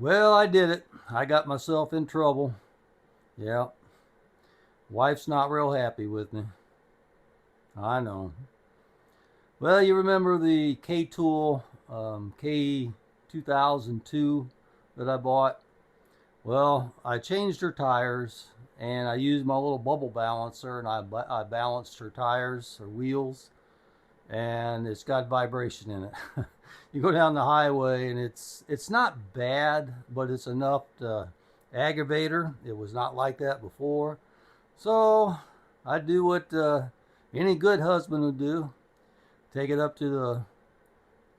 Well, I did it. I got myself in trouble. Yeah. Wife's not real happy with me. I know. Well, you remember the KATOOL KT2002 that I bought? Well, I changed her tires and I used my little bubble balancer and I balanced her tires, her wheels, and it's got vibration in it. You go down the highway and it's not bad, but it's enough to aggravate her. It was not like that before. So I do what any good husband would do. Take it up to the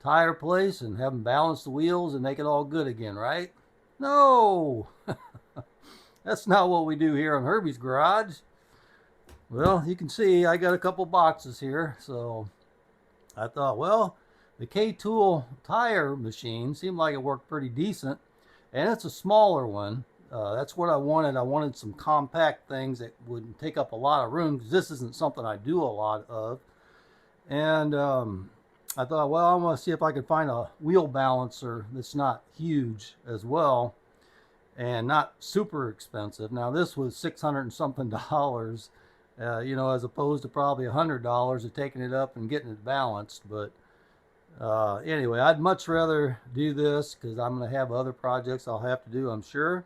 tire place and have them balance the wheels and make it all good again, right? No! That's not what we do here on Herbie's Garage. Well, you can see I got a couple boxes here, so I thought, well, the KATOOL tire machine seemed like it worked pretty decent, and it's a smaller one. That's what I wanted. I wanted some compact things that wouldn't take up a lot of room, because this isn't something I do a lot of. And I thought, well, I want to see if I could find a wheel balancer that's not huge as well and not super expensive. Now, this was $600 and something, as opposed to probably $100 of taking it up and getting it balanced. But anyway, I'd much rather do this because I'm going to have other projects I'll have to do, I'm sure.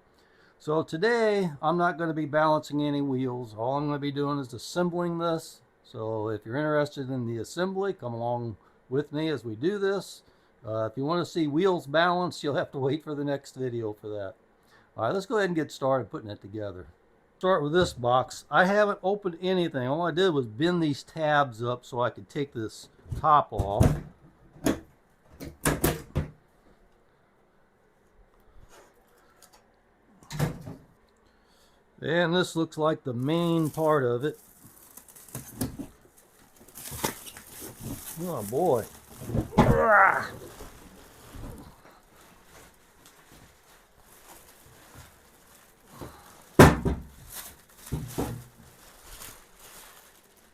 So today, I'm not going to be balancing any wheels. All I'm going to be doing is assembling this. So if you're interested in the assembly, come along with me as we do this. If you want to see wheels balanced, you'll have to wait for the next video for that. All right, let's go ahead and get started putting it together. Start with this box. I haven't opened anything. All I did was bend these tabs up so I could take this top off. And this looks like the main part of it. Oh boy.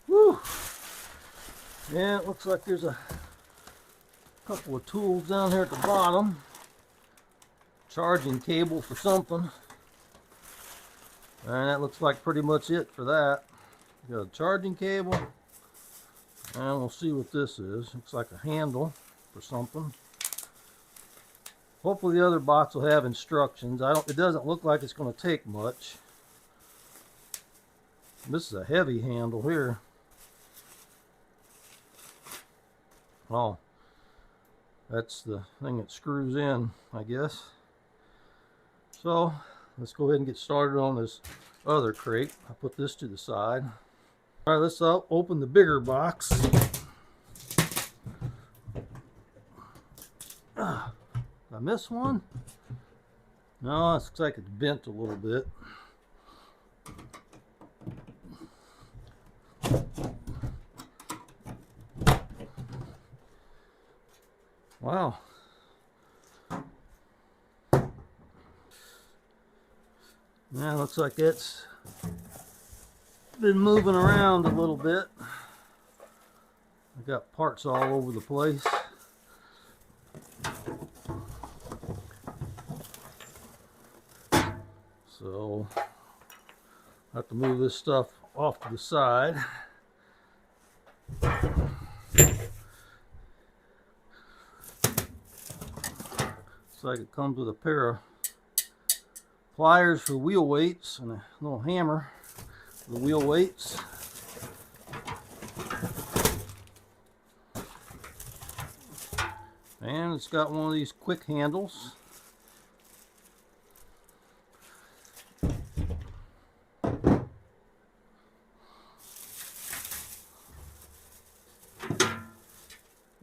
Whew. Yeah, it looks like there's a couple of tools down here at the bottom. Charging cable for something. And that looks like pretty much it for that. Got a charging cable. And we'll see what this is. Looks like a handle for something. Hopefully the other box will have instructions. It doesn't look like it's going to take much. This is a heavy handle here. Oh, that's the thing that screws in, I guess. So let's go ahead and get started on this other crate. I'll put this to the side. All right, let's open the bigger box. Did I miss one? No, it looks like it's bent a little bit. Wow. Yeah, looks like it's been moving around a little bit. I got parts all over the place. So I have to move this stuff off to the side. Looks like it comes with a pair of pliers for wheel weights and a little hammer for the wheel weights. And it's got one of these quick handles.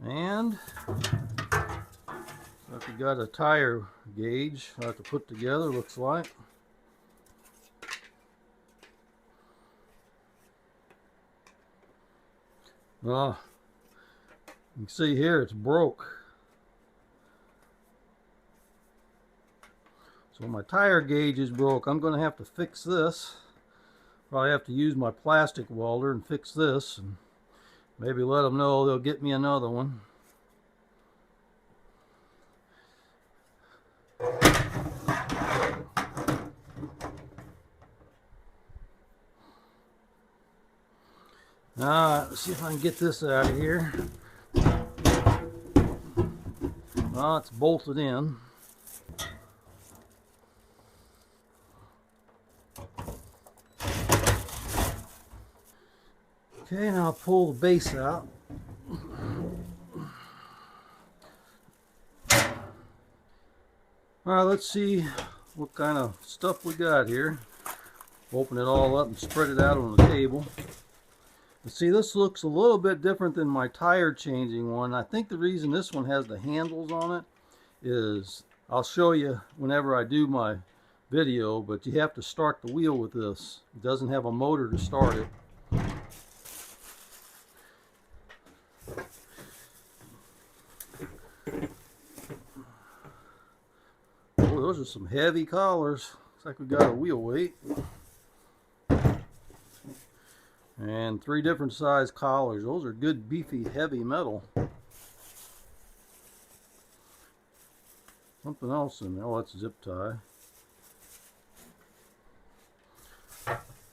And I've got a tire gauge I have to put together, looks like. You can see here it's broke. So my tire gauge is broke. I'm going to have to fix this. Probably have to use my plastic welder and fix this, and maybe let them know they'll get me another one. Alright, let's see if I can get this out of here. Well, it's bolted in. Okay, now I'll pull the base out. Alright, let's see what kind of stuff we got here. Open it all up and spread it out on the table. See, this looks a little bit different than my tire changing one. I think the reason this one has the handles on it is, I'll show you whenever I do my video, but you have to start the wheel with this. It doesn't have a motor to start it. Oh, those are some heavy collars. Looks like we got a wheel weight. And 3 different size collars. Those are good, beefy, heavy metal. Something else in there. Oh, that's a zip tie.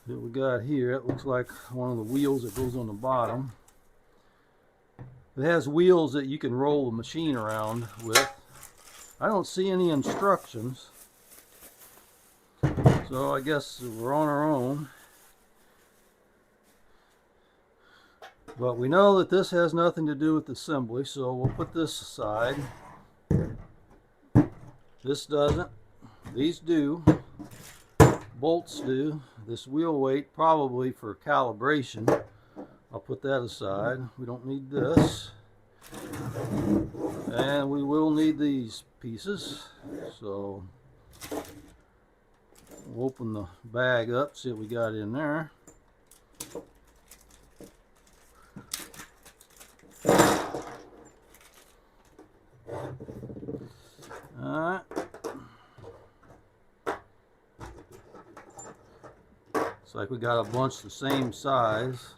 What we got here, it looks like one of the wheels that goes on the bottom. It has wheels that you can roll the machine around with. I don't see any instructions, so I guess we're on our own. But we know that this has nothing to do with assembly, so we'll put this aside. This doesn't. These do. Bolts do. This wheel weight probably for calibration. I'll put that aside. We don't need this. And we will need these pieces. So we'll open the bag up, see what we got in there. Alright. Looks like we got a bunch the same size.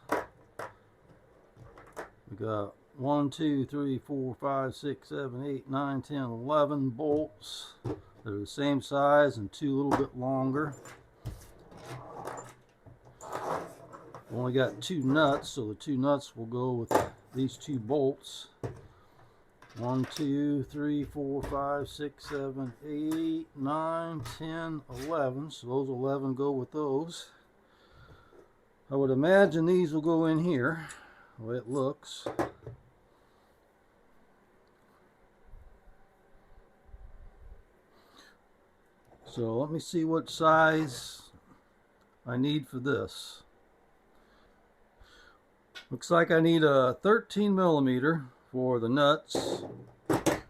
We got 1, 2, 3, 4, 5, 6, 7, 8, 9, 10, 11 bolts. They're the same size and 2 a little bit longer. Only got 2 nuts, so the 2 nuts will go with these 2 bolts. 1, 2, 3, 4, 5, 6, 7, 8, 9, 10, 11. So those 11 go with those. I would imagine these will go in here, the way it looks. So let me see what size I need for this. Looks like I need a 13 millimeter for the nuts,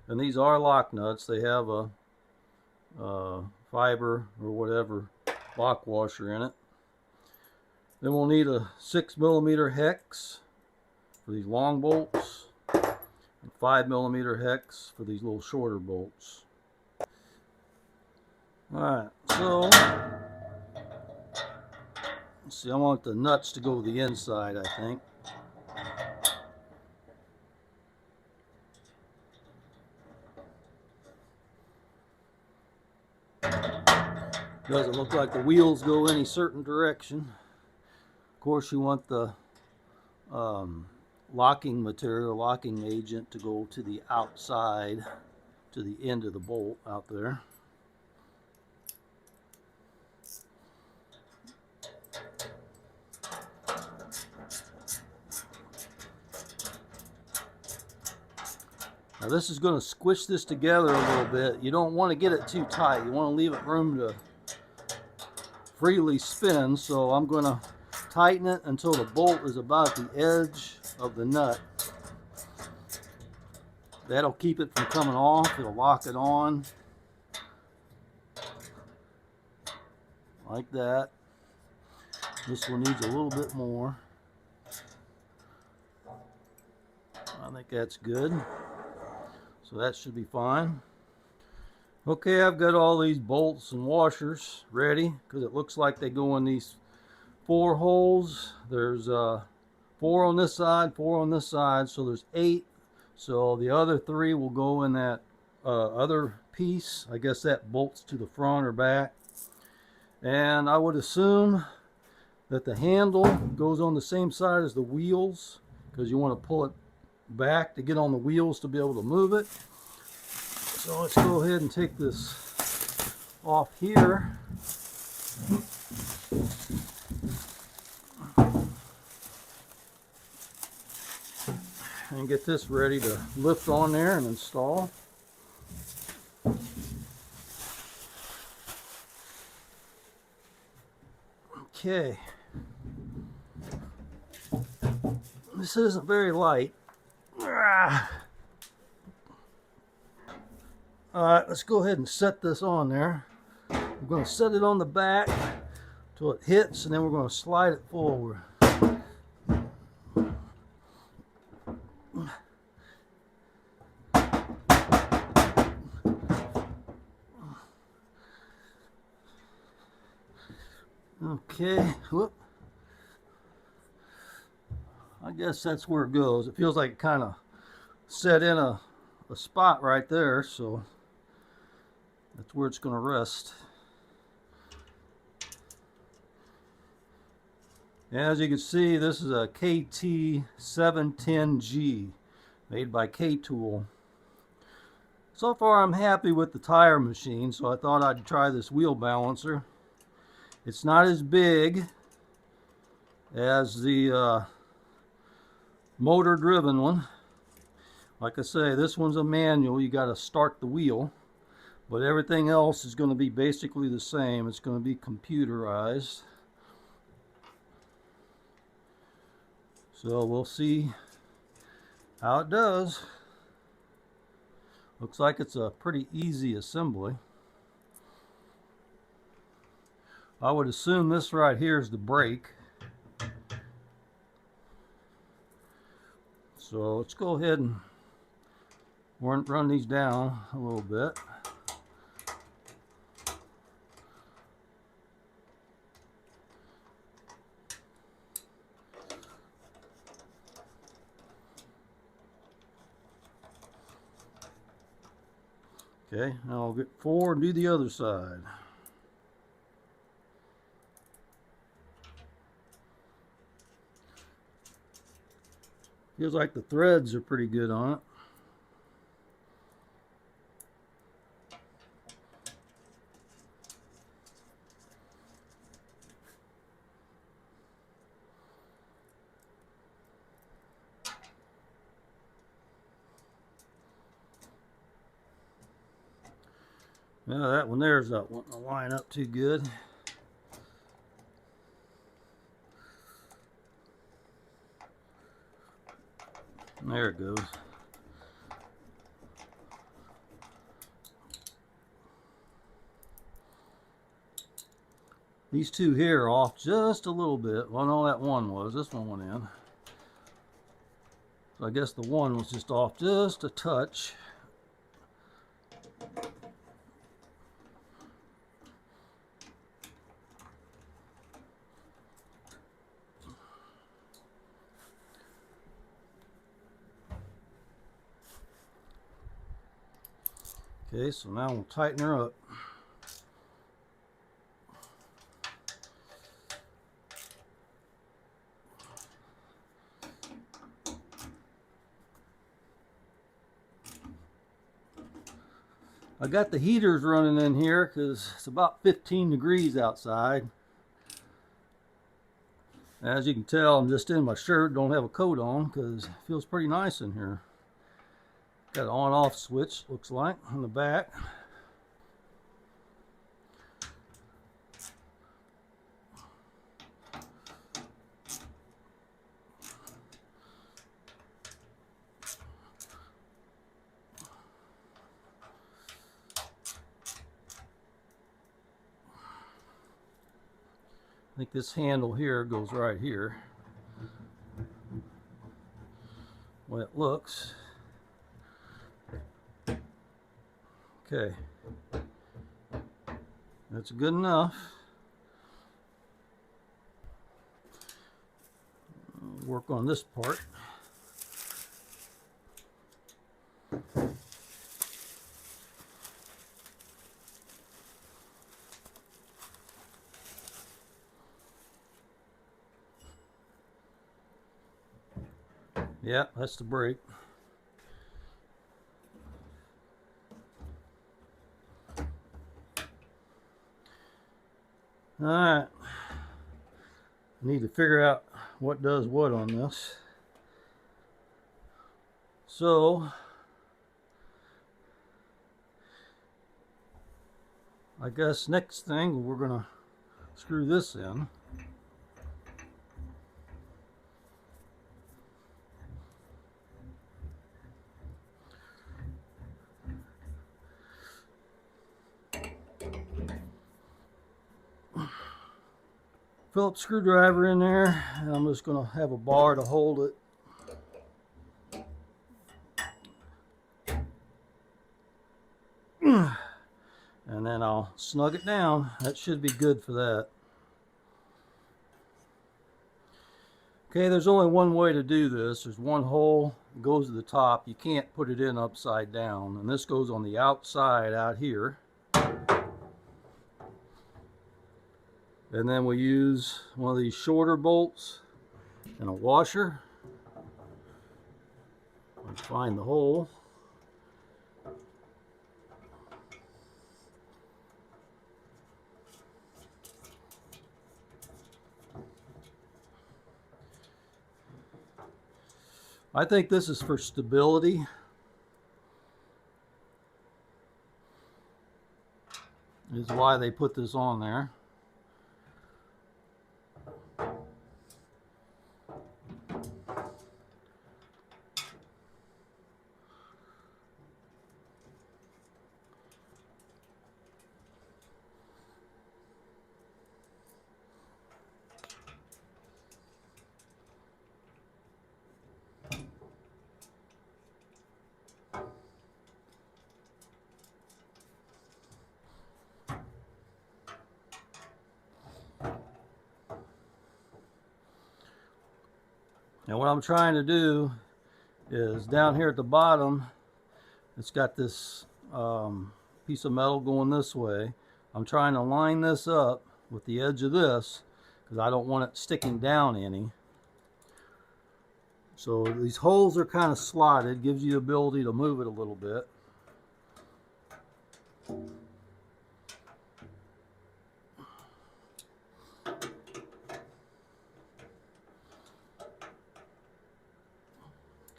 and these are lock nuts. They have a fiber or whatever lock washer in it. Then we'll need a 6 millimeter hex for these long bolts, and 5 millimeter hex for these little shorter bolts. Alright, so let's see, I want the nuts to go to the inside, I think. Doesn't look like the wheels go any certain direction. Of course, you want the locking material, locking agent to go to the outside, to the end of the bolt out there. Now this is going to squish this together a little bit. You don't want to get it too tight. You want to leave it room to freely spin. So I'm going to tighten it until the bolt is about the edge of the nut. That'll keep it from coming off. It'll lock it on. Like that. This one needs a little bit more. I think that's good. So that should be fine. Okay, I've got all these bolts and washers ready because it looks like they go in these 4 holes. There's 4 on this side, 4 on this side, so there's 8. So the other 3 will go in that other piece. I guess that bolts to the front or back. And I would assume that the handle goes on the same side as the wheels, because you want to pull it back to get on the wheels to be able to move it. So let's go ahead and take this off here. And get this ready to lift on there and install. Okay. This isn't very light. Alright, let's go ahead and set this on there. We're going to set it on the back till it hits, and then we're going to slide it forward. Okay, whoop. I guess that's where it goes. It feels like it kind of set in a spot right there, so that's where it's going to rest. As you can see, this is a KT-710G made by KATOOL. So far I'm happy with the tire machine, so I thought I'd try this wheel balancer. It's not as big as the motor driven one. Like I say, this one's a manual. You got to start the wheel, but everything else is going to be basically the same. It's going to be computerized. So we'll see how it does. Looks like it's a pretty easy assembly. I would assume this right here is the brake. So let's go ahead and run these down a little bit. Okay, now I'll get forward and do the other side. Feels like the threads are pretty good on it. Well, that one there's not wanting to line up too good. There it goes. These two here are off just a little bit. Well, no, that one was. This one went in. So I guess the one was just off just a touch. Okay, so now we'll tighten her up. I got the heaters running in here because it's about 15 degrees outside. As you can tell, I'm just in my shirt, don't have a coat on because it feels pretty nice in here. Got an on-off switch, looks like, on the back. I think this handle here goes right here. The way it looks. Okay, that's good enough. Work on this part. Yeah, that's the brake. Alright. Need to figure out what does what on this. So I guess next thing we're gonna screw this in. Phillips screwdriver in there, and I'm just gonna have a bar to hold it. And then I'll snug it down. That should be good for that. Okay, there's only one way to do this. There's one hole, it goes to the top. You can't put it in upside down. And this goes on the outside out here. And then we use one of these shorter bolts and a washer. Let's find the hole. I think this is for stability. Is why they put this on there. Now what I'm trying to do is down here at the bottom, it's got this piece of metal going this way. I'm trying to line this up with the edge of this because I don't want it sticking down any. So these holes are kind of slotted, gives you the ability to move it a little bit.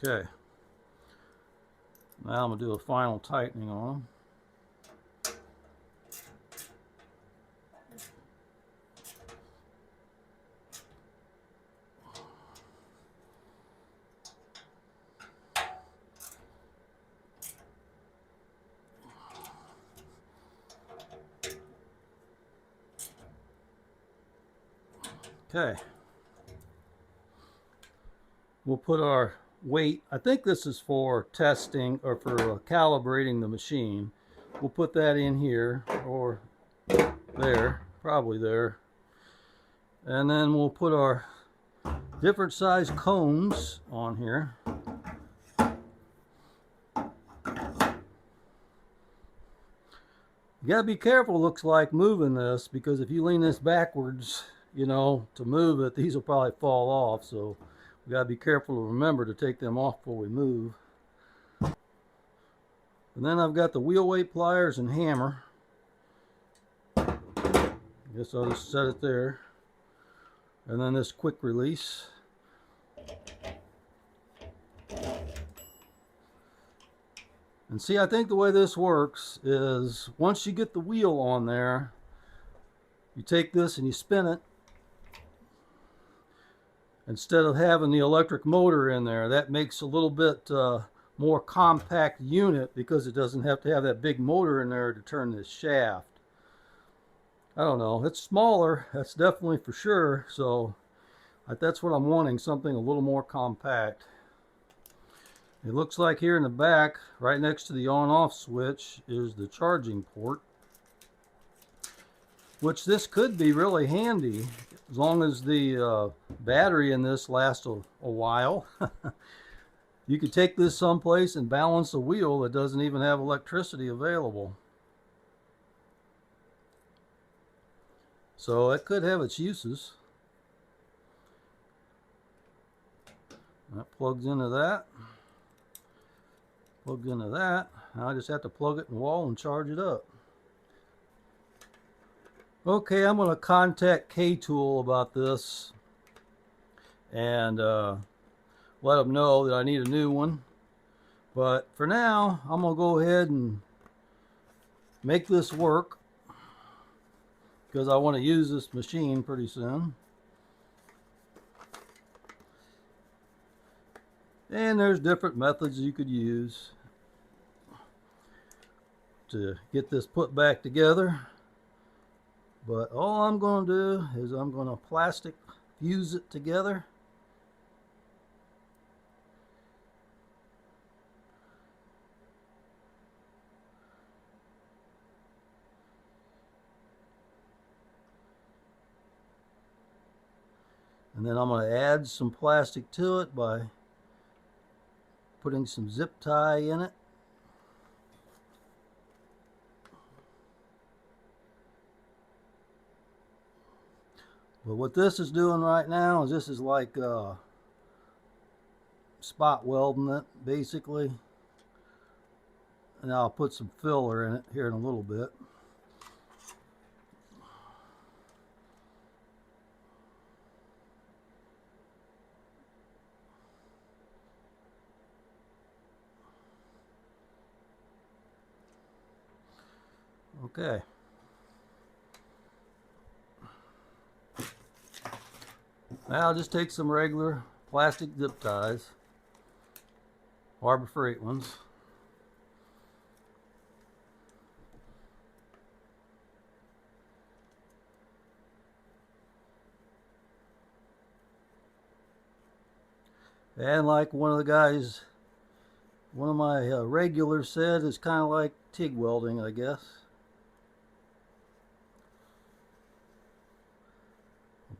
Okay, now I'm going to do a final tightening on them. Okay, we'll put our weight. I think this is for testing or for calibrating the machine. We'll put that in here or there, probably there. And then we'll put our different size cones on here. You gotta be careful, looks like, moving this, because if you lean this backwards, you know, to move it, these will probably fall off. So we gotta be careful to remember to take them off before we move. And then I've got the wheel weight pliers and hammer. I guess I'll just set it there. And then this quick release. And see, I think the way this works is once you get the wheel on there, you take this and you spin it. Instead of having the electric motor in there, that makes a little bit more compact unit because it doesn't have to have that big motor in there to turn this shaft. I don't know, it's smaller, that's definitely for sure, so that's what I'm wanting, something a little more compact. It looks like here in the back, right next to the on-off switch, is the charging port, which this could be really handy as long as the battery in this lasts a while. You could take this someplace and balance a wheel that doesn't even have electricity available. So it could have its uses. That plugs into that. Plugs into that. Now I just have to plug it in the wall and charge it up. Okay, I'm going to contact KATOOL about this and let them know that I need a new one. But for now, I'm going to go ahead and make this work because I want to use this machine pretty soon. And there's different methods you could use to get this put back together. But all I'm going to do is I'm going to plastic fuse it together. And then I'm going to add some plastic to it by putting some zip tie in it. But what this is doing right now is this is like spot welding it basically. And I'll put some filler in it here in a little bit. Okay. Now I'll just take some regular plastic zip ties, Harbor Freight ones. And like one of the guys, one of my regulars said, it's kind of like TIG welding, I guess.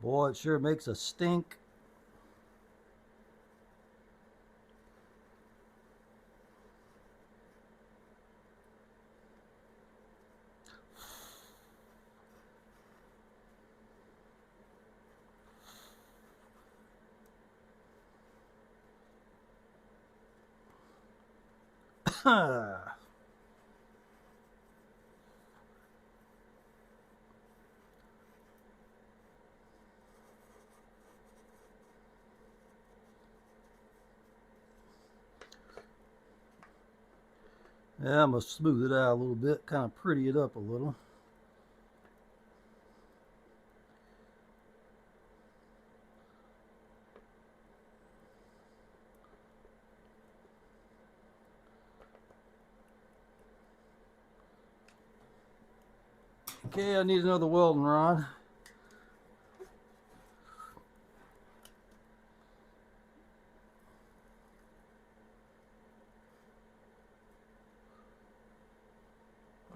Boy, it sure makes a stink. Yeah, I'm going to smooth it out a little bit, kind of pretty it up a little. Okay, I need another welding rod.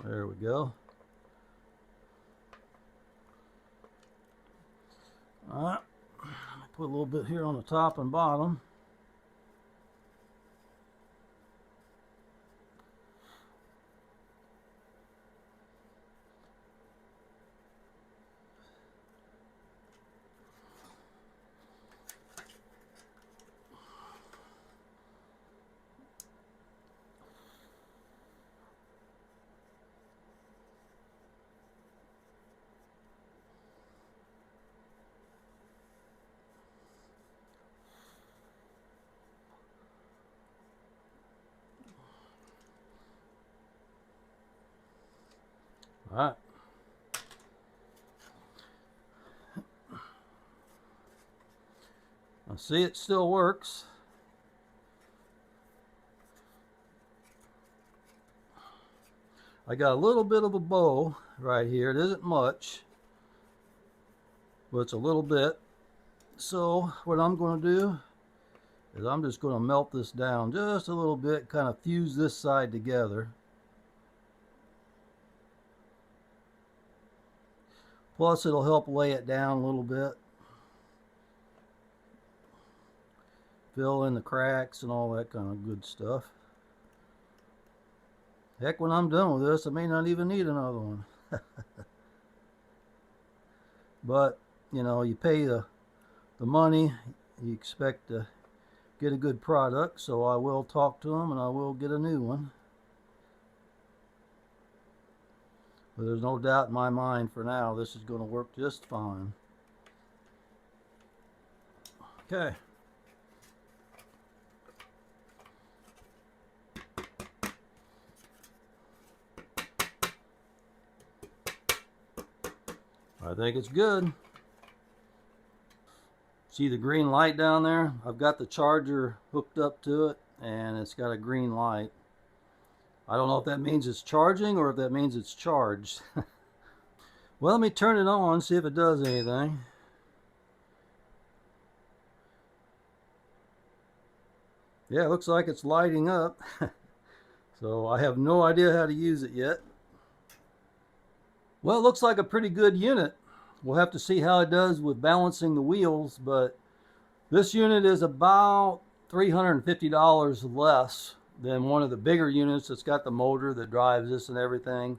There we go. Alright, put a little bit here on the top and bottom. Alright. Now see, it still works. I got a little bit of a bow right here. It isn't much, but it's a little bit. So what I'm going to do is I'm just going to melt this down just a little bit, kind of fuse this side together. Plus it'll help lay it down a little bit. Fill in the cracks and all that kind of good stuff. Heck, when I'm done with this, I may not even need another one. But, you know, you pay the money, you expect to get a good product, so I will talk to them and I will get a new one. But there's no doubt in my mind for now this is going to work just fine. Okay. I think it's good. See the green light down there? I've got the charger hooked up to it and it's got a green light. I don't know if that means it's charging or if that means it's charged. Well, let me turn it on, see if it does anything. Yeah, it looks like it's lighting up. So I have no idea how to use it yet. Well, it looks like a pretty good unit. We'll have to see how it does with balancing the wheels, but this unit is about $350 less than one of the bigger units that's got the motor that drives this and everything.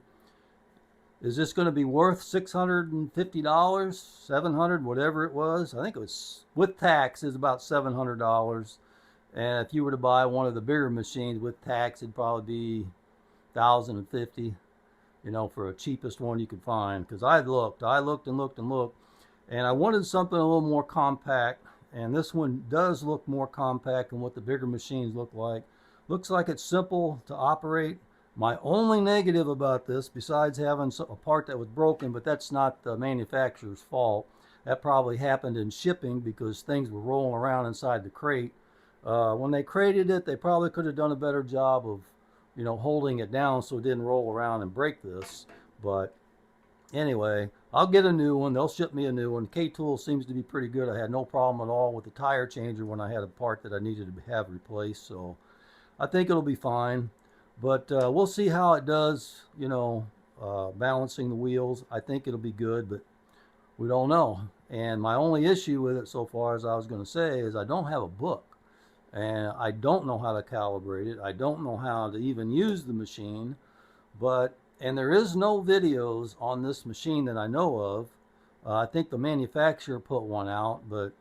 Is this going to be worth $650, $700, whatever it was? I think it was, with tax, is about $700. And if you were to buy one of the bigger machines with tax, it'd probably be $1,050, you know, for a cheapest one you could find. Because I looked and looked and looked, and I wanted something a little more compact. And this one does look more compact than what the bigger machines look like. Looks like it's simple to operate. My only negative about this, besides having a part that was broken, but that's not the manufacturer's fault. That probably happened in shipping because things were rolling around inside the crate. When they crated it, they probably could have done a better job of, you know, holding it down so it didn't roll around and break this. But anyway, I'll get a new one. They'll ship me a new one. KATOOL seems to be pretty good. I had no problem at all with the tire changer when I had a part that I needed to have replaced. So I think it'll be fine. But we'll see how it does, you know, balancing the wheels. I think it'll be good, but we don't know. And my only issue with it so far, as I was going to say, is I don't have a book. And I don't know how to calibrate it. I don't know how to even use the machine. And there is no videos on this machine that I know of. I think the manufacturer put one out, but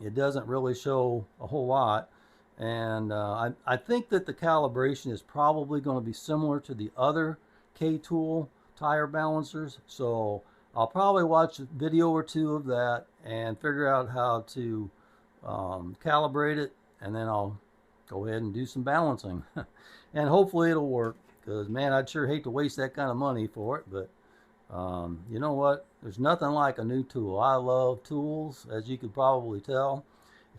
it doesn't really show a whole lot. And I think that the calibration is probably going to be similar to the other KATOOL tire balancers. So I'll probably watch a video or two of that and figure out how to calibrate it. And then I'll go ahead and do some balancing. And hopefully it'll work. Because, man, I'd sure hate to waste that kind of money for it. But you know what? There's nothing like a new tool. I love tools, as you could probably tell.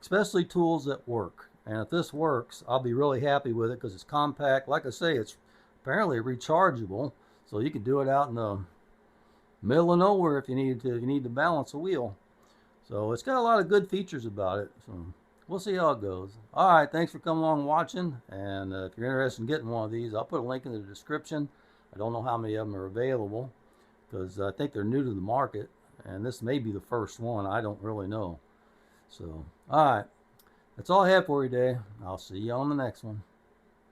Especially tools that work. And if this works, I'll be really happy with it because it's compact. Like I say, it's apparently rechargeable. So you can do it out in the middle of nowhere if you need to. If you need to balance a wheel. So it's got a lot of good features about it. So we'll see how it goes. All right, thanks for coming along and watching. And if you're interested in getting one of these, I'll put a link in the description. I don't know how many of them are available because I think they're new to the market. And this may be the first one. I don't really know. So, all right. That's all I have for you today. I'll see you on the next one.